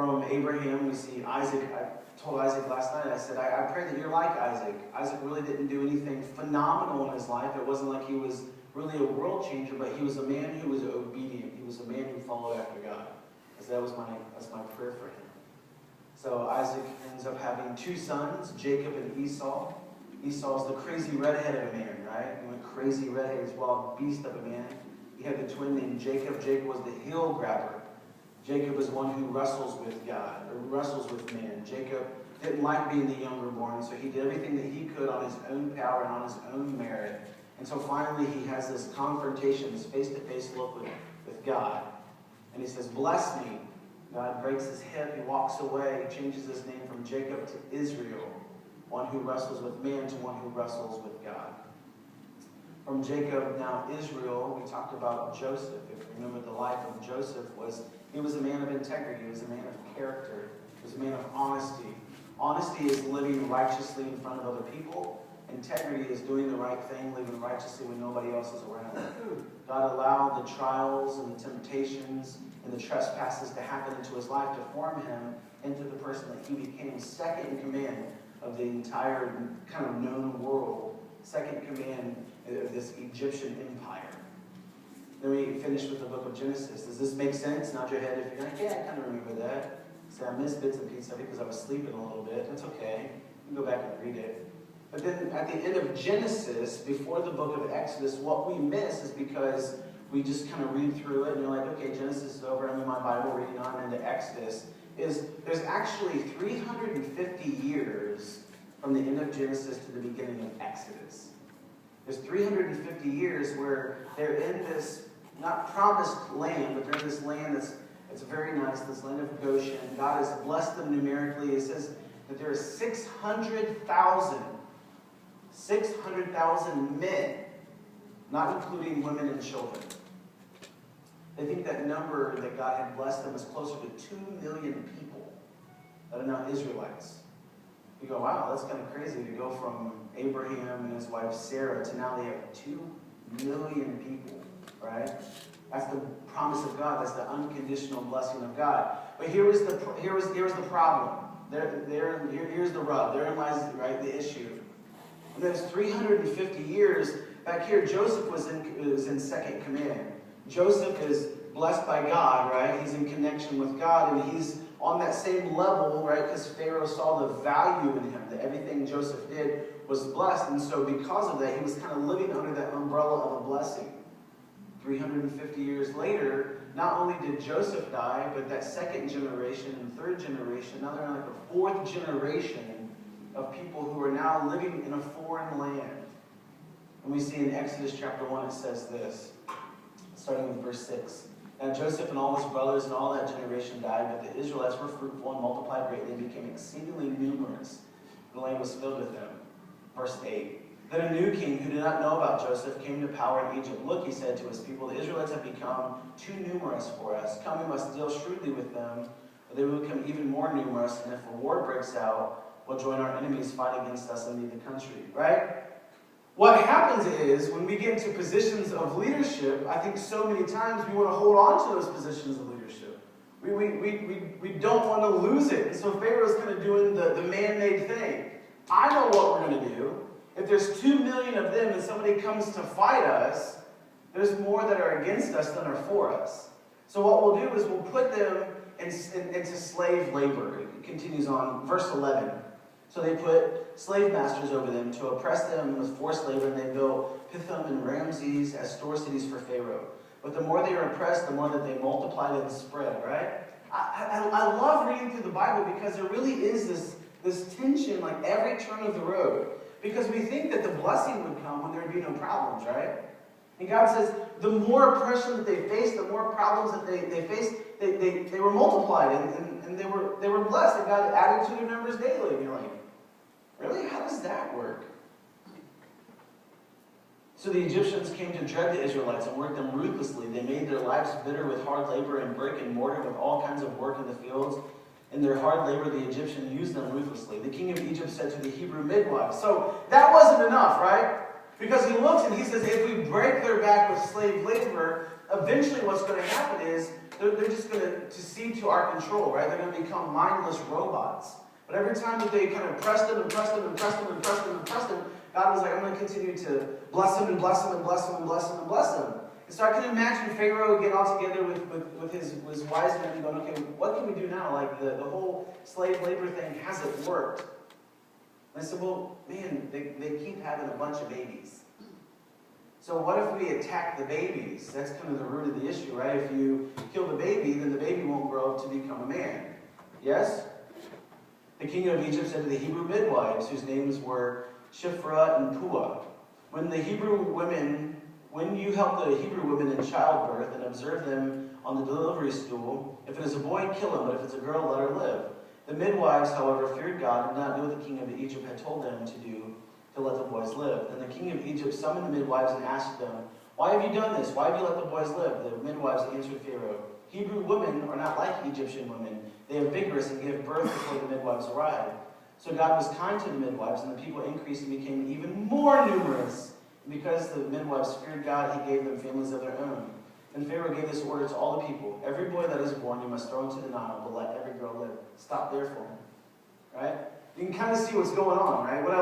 From Abraham, we see Isaac. I told Isaac last night, I said, I pray that you're like Isaac. Isaac really didn't do anything phenomenal in his life. It wasn't like he was really a world changer, but he was a man who was obedient. He was a man who followed after God. So that's my prayer for him. So Isaac ends up having two sons, Jacob and Esau. Esau's the crazy redhead of a man, right? He went crazy redhead, he's a wild beast of a man. He had the twin named Jacob. Jacob was the heel grabber. Jacob is one who wrestles with God, or wrestles with man. Jacob didn't like being the younger born, so he did everything that he could on his own power and on his own merit. And so finally he has this confrontation, this face-to-face look with God. And he says, bless me. God breaks his hip, he walks away, changes his name from Jacob to Israel, one who wrestles with man to one who wrestles with God. From Jacob, now Israel, we talked about Joseph. If you remember, the life of Joseph was, he was a man of integrity, he was a man of character, he was a man of honesty. Honesty is living righteously in front of other people. Integrity is doing the right thing, living righteously when nobody else is around. God allowed the trials and the temptations and the trespasses to happen into his life to form him into the person that he became, second in command of the entire kind of known world, second command of this Egyptian empire. Then we finish with the book of Genesis. Does this make sense? Nod your head if you're like, yeah, I kind of remember that. Say, I missed bits and pieces of it because I was sleeping a little bit. That's okay. You can go back and read it. But then at the end of Genesis, before the book of Exodus, what we miss is because we just kind of read through it and you're like, okay, Genesis is over. I'm in my Bible reading on into Exodus. There's actually 350 years from the end of Genesis to the beginning of Exodus. There's 350 years where they're in this, not promised land, but they're in this land that's very nice, this land of Goshen. God has blessed them numerically. It says that there are 600,000 men, not including women and children. They think that number that God had blessed them is closer to 2 million people that are now Israelites. You go, wow, that's kind of crazy to go from Abraham and his wife Sarah to now they have 2 million people, right? That's the promise of God. That's the unconditional blessing of God. But here's the problem. Here's the rub. Therein lies, right, the issue. And there's 350 years back here. Joseph was in second command. Joseph is blessed by God, right? He's in connection with God, and he's on that same level, right? Because Pharaoh saw the value in him, that everything Joseph did was blessed. And so because of that, he was kind of living under that umbrella of a blessing. 350 years later, not only did Joseph die, but that second generation and third generation, now they're in like a fourth generation of people who are now living in a foreign land. And we see in Exodus chapter 1, it says this, starting with verse 6. Now Joseph and all his brothers and all that generation died, but the Israelites were fruitful and multiplied greatly and became exceedingly numerous. The land was filled with them. Verse 8. Then a new king who did not know about Joseph came to power in Egypt. Look, he said to his people, the Israelites have become too numerous for us. Come, we must deal shrewdly with them, or they will become even more numerous, and if a war breaks out, we'll join our enemies, fight against us, and leave the country. Right? What happens is, when we get into positions of leadership, I think so many times we want to hold on to those positions of leadership. We don't want to lose it. And so Pharaoh's kind of doing the man-made thing. I know what we're going to do. If there's 2 million of them and somebody comes to fight us, there's more that are against us than are for us. So what we'll do is we'll put them into slave labor. It continues on, verse 11. So they put slave masters over them to oppress them with forced labor, and they built Pithom and Ramses as store cities for Pharaoh. But the more they are oppressed, the more that they multiplied and spread, right? I love reading through the Bible because there really is this tension like every turn of the road. Because we think that the blessing would come when there would be no problems, right? And God says the more oppression that they faced, the more problems that they faced, they were multiplied and they were blessed. And God added to their numbers daily. And you're like, really? How does that work? So the Egyptians came to dread the Israelites and worked them ruthlessly. They made their lives bitter with hard labor and brick and mortar with all kinds of work in the fields. In their hard labor, the Egyptian used them ruthlessly. The king of Egypt said to the Hebrew midwives. So that wasn't enough, right? Because he looks and he says, if we break their back with slave labor, eventually what's going to happen is they're just going to cede to our control, right? They're going to become mindless robots. But every time that they kind of press them and press them and press them and press them and press them, God was like, I'm going to continue to bless them and bless them and bless them and bless them and bless them. And so I can imagine Pharaoh getting all together with his wise men going, okay, what can we do now? Like the whole slave labor thing hasn't worked. And I said, well, man, they keep having a bunch of babies. So what if we attack the babies? That's kind of the root of the issue, right? If you kill the baby, then the baby won't grow up to become a man. Yes? The king of Egypt said to the Hebrew midwives, whose names were Shiphrah and Puah, when you help the Hebrew women in childbirth and observe them on the delivery stool, if it is a boy, kill him, but if it's a girl, let her live. The midwives, however, feared God and did not do what the king of Egypt had told them to do to let the boys live. Then the king of Egypt summoned the midwives and asked them, why have you done this? Why have you let the boys live? The midwives answered Pharaoh, Hebrew women are not like Egyptian women. They are vigorous and give birth before the midwives arrive. So God was kind to the midwives, and the people increased and became even more numerous. And because the midwives feared God, he gave them families of their own. And Pharaoh gave this order to all the people. Every boy that is born you must throw into the Nile, but let every girl live. Stop there for him. Right? You can kind of see what's going on, right? What I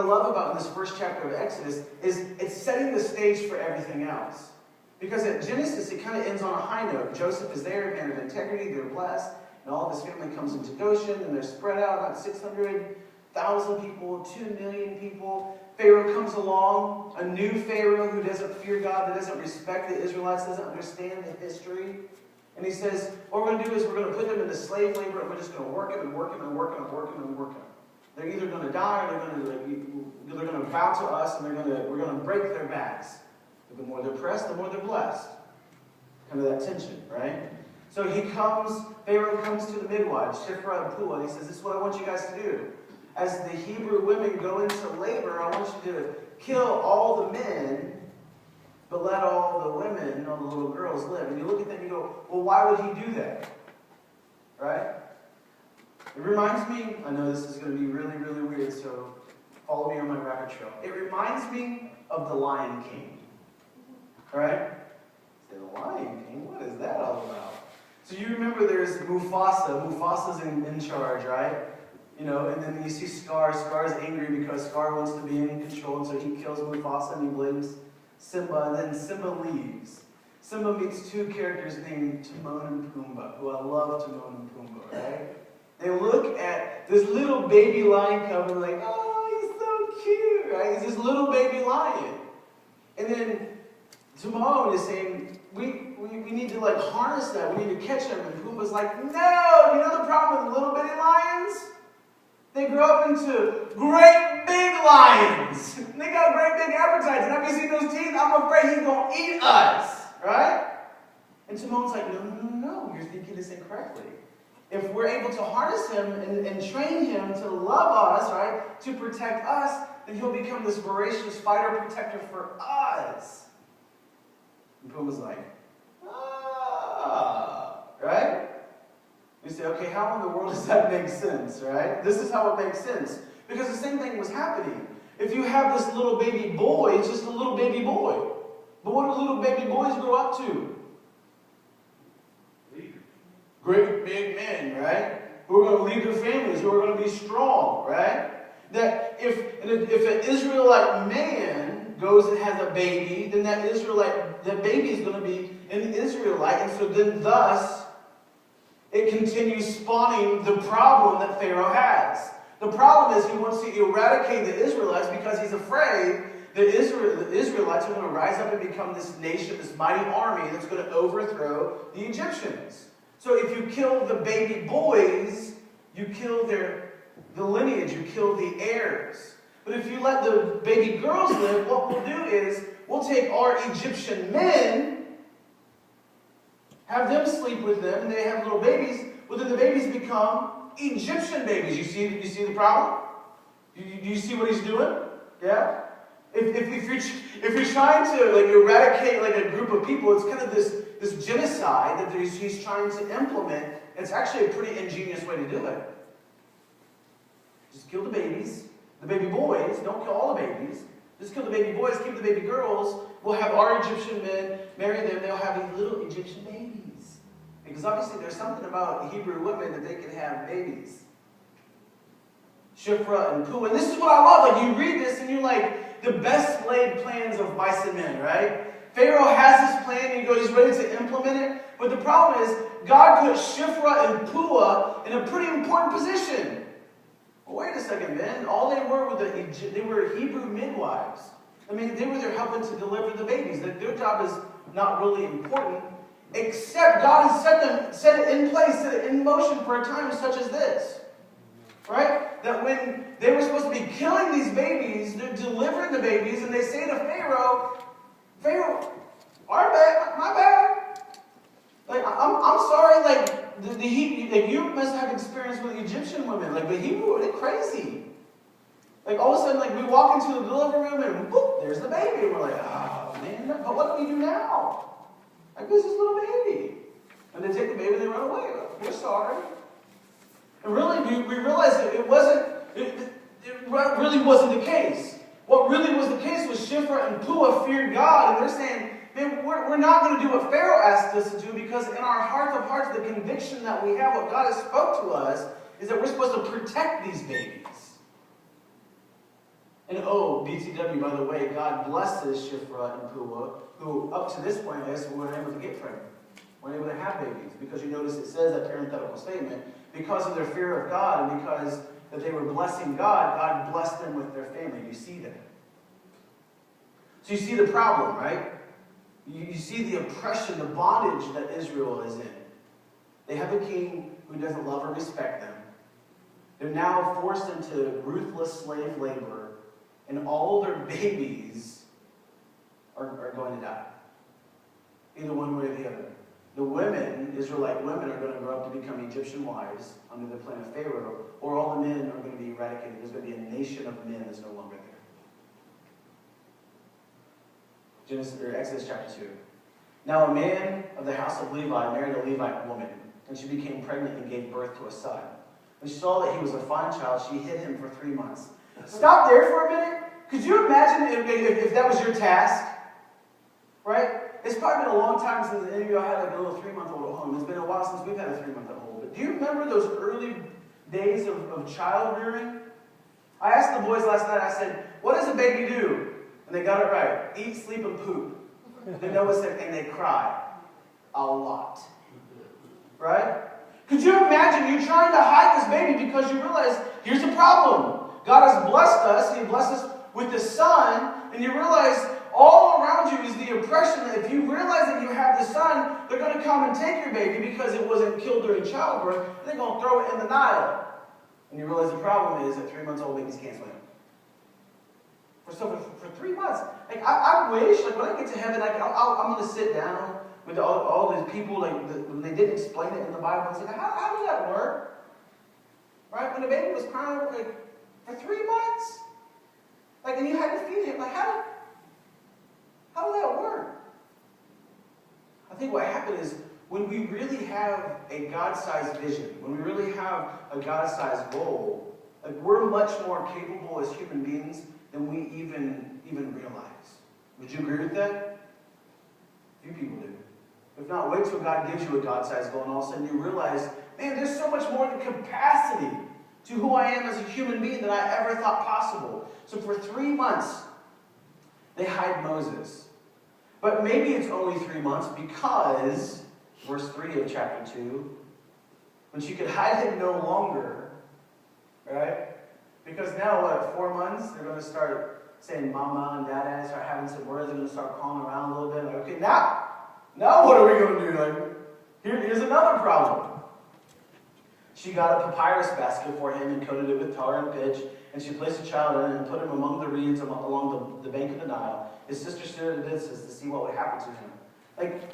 love about this first chapter of Exodus is it's setting the stage for everything else. Because at Genesis, it kind of ends on a high note. Joseph is there, a man of integrity, they're blessed, and all of his family comes into Goshen, and they're spread out, not 600,000 people, 2 million people. Pharaoh comes along, a new Pharaoh who doesn't fear God, that doesn't respect the Israelites, doesn't understand the history. And he says, what we're going to do is we're going to put them into slave labor, and we're just going to work them and work them and work them and work them and work them. They're either going to die or they're going to bow to us, and we're going to break their backs. The more they're pressed, the more they're blessed. Kind of that tension, right? So Pharaoh comes to the midwives, Shiphrah and Puah, and he says, this is what I want you guys to do. As the Hebrew women go into labor, I want you to kill all the men, but let all the women, all the little girls live. And you look at them and you go, well, why would he do that? Right? It reminds me, I know this is going to be really, really weird, so follow me on my rabbit trail. It reminds me of the Lion King. Right? Say, the Lion King? What is that all about? So you remember there's Mufasa. Mufasa's in charge, right? You know, and then you see Scar. Scar's angry because Scar wants to be in control, and so he kills Mufasa and he blames Simba, and then Simba leaves. Simba meets two characters named Timon and Pumbaa, who I love Timon and Pumbaa, right? They look at this little baby lion cub and like, oh, he's so cute, right? He's this little baby lion. And then Timon is saying, we need to like harness that. We need to catch him. And Pumbaa's like, no! You know the problem with little bitty lions? They grow up into great big lions. They got great big appetites. And have you seen those teeth? I'm afraid he's going to eat us. Right? And Timon's like, no. You're thinking this incorrectly. If we're able to harness him and train him to love us, right, to protect us, then he'll become this voracious fighter protector for us. And Pumbaa's like, right? You say, okay, how in the world does that make sense, right? This is how it makes sense. Because the same thing was happening. If you have this little baby boy, it's just a little baby boy. But what do little baby boys grow up to? Great big men, right? Who are going to lead their families, who are going to be strong, right? That if an Israelite man goes and has a baby, then that baby is going to be an Israelite, and so then thus it continues spawning the problem that Pharaoh has. The problem is he wants to eradicate the Israelites because he's afraid that the Israelites are going to rise up and become this nation, this mighty army that's going to overthrow the Egyptians. So if you kill the baby boys, you kill the lineage, you kill the heirs. But if you let the baby girls live, what we'll do is we'll take our Egyptian men, have them sleep with them, and they have little babies. Well, then the babies become Egyptian babies. You see the problem? Do you see what he's doing? Yeah? If you're trying to like eradicate like a group of people, it's kind of this genocide that he's trying to implement. It's actually a pretty ingenious way to do it. Just kill the babies, the baby boys. Don't kill all the babies. Just kill the baby boys, keep the baby girls. We'll have our Egyptian men marry them. They'll have these little Egyptian babies. Because obviously there's something about Hebrew women that they can have babies. Shiphrah and Puah. And this is what I love. Like, you read this and you're like, the best laid plans of mice and men, right? Pharaoh has this plan and he's ready to implement it. But the problem is, God put Shiphrah and Puah in a pretty important position. Well, wait a second, man. All they were Hebrew midwives. I mean, they were there helping to deliver the babies. Their job is not really important, except God has set it in place, set it in motion for a time such as this. Right? That when they were supposed to be killing these babies, they're delivering the babies, and they say to Pharaoh, our bad, my bad. Like, I'm sorry, like, you must have experience with Egyptian women. Like, the Hebrew, they're crazy. Like, all of a sudden, like, we walk into the delivery room, and whoop, there's the baby. And we're like, oh, man, but what do we do now? Like, there's this little baby. And they take the baby and they run away. We're sorry. And really, we realized that it really wasn't the case. What really was the case was Shiphrah and Puah feared God, and they're saying, man, we're not going to do what Pharaoh asked us to do, because in our heart of hearts, the conviction that we have, what God has spoke to us, is that we're supposed to protect these babies. And BTW, by the way, God blesses Shiphrah and Puah, who up to this point, I guess, weren't able to get pregnant. Weren't able to have babies. Because you notice it says that parenthetical statement, because of their fear of God and because that they were blessing God, God blessed them with their family. You see that. So you see the problem, right? You see the oppression, the bondage that Israel is in. They have a king who doesn't love or respect them. They're now forced into ruthless slave labor, and all their babies are going to die. Either one way or the other. The women, Israelite women, are going to grow up to become Egyptian wives under the plan of Pharaoh, or all the men are going to be eradicated. There's going to be a nation of men that's no longer there. Exodus chapter 2. Now a man of the house of Levi married a Levite woman, and she became pregnant and gave birth to a son. When she saw that he was a fine child, she hid him for 3 months. Stop there for a minute. Could you imagine if that was your task? Right? It's probably been a long time since any of y'all had like a little 3-month-old at home. It's been a while since we've had a 3-month-old. But do you remember those early days of child rearing? I asked the boys last night, I said, what does a baby do? And they got it right. Eat, sleep, and poop. They know what's there, and they cry. A lot. Right? Could you imagine you trying to hide this baby because you realize, here's the problem. God has blessed us. He blessed us with the son, and you realize all around you is the oppression that if you realize that you have the son, they're going to come and take your baby because it wasn't killed during childbirth, and they're going to throw it in the Nile. And you realize the problem is that 3-month-old babies can't swim. For 3 months. Like, I wish, like, when I get to heaven, I'm going to sit down with all these people, like, when they didn't explain it in the Bible, and say, how did that work? Right? When the baby was crying, like, for 3 months? Like, and you had to feed him. Like, how did that work? I think what happened is, when we really have a God-sized vision, when we really have a God-sized goal, like, we're much more capable as human beings than we even realize. Would you agree with that? Few people do. If not, wait till God gives you a God-sized goal, and all of a sudden you realize, man, there's so much more the capacity to who I am as a human being than I ever thought possible. So for 3 months, they hide Moses. But maybe it's only 3 months because, verse 3 of chapter 2, when she could hide him no longer, right? Because now, at 4 months, they're going to start saying mama and dada, start having some words, they're going to start calling around a little bit. Like, okay, now what are we going to do? Like, here's another problem. She got a papyrus basket for him and coated it with tar and pitch, and she placed the child in it and put him among the reeds along the bank of the Nile. His sister stood at a distance to see what would happen to him. Like,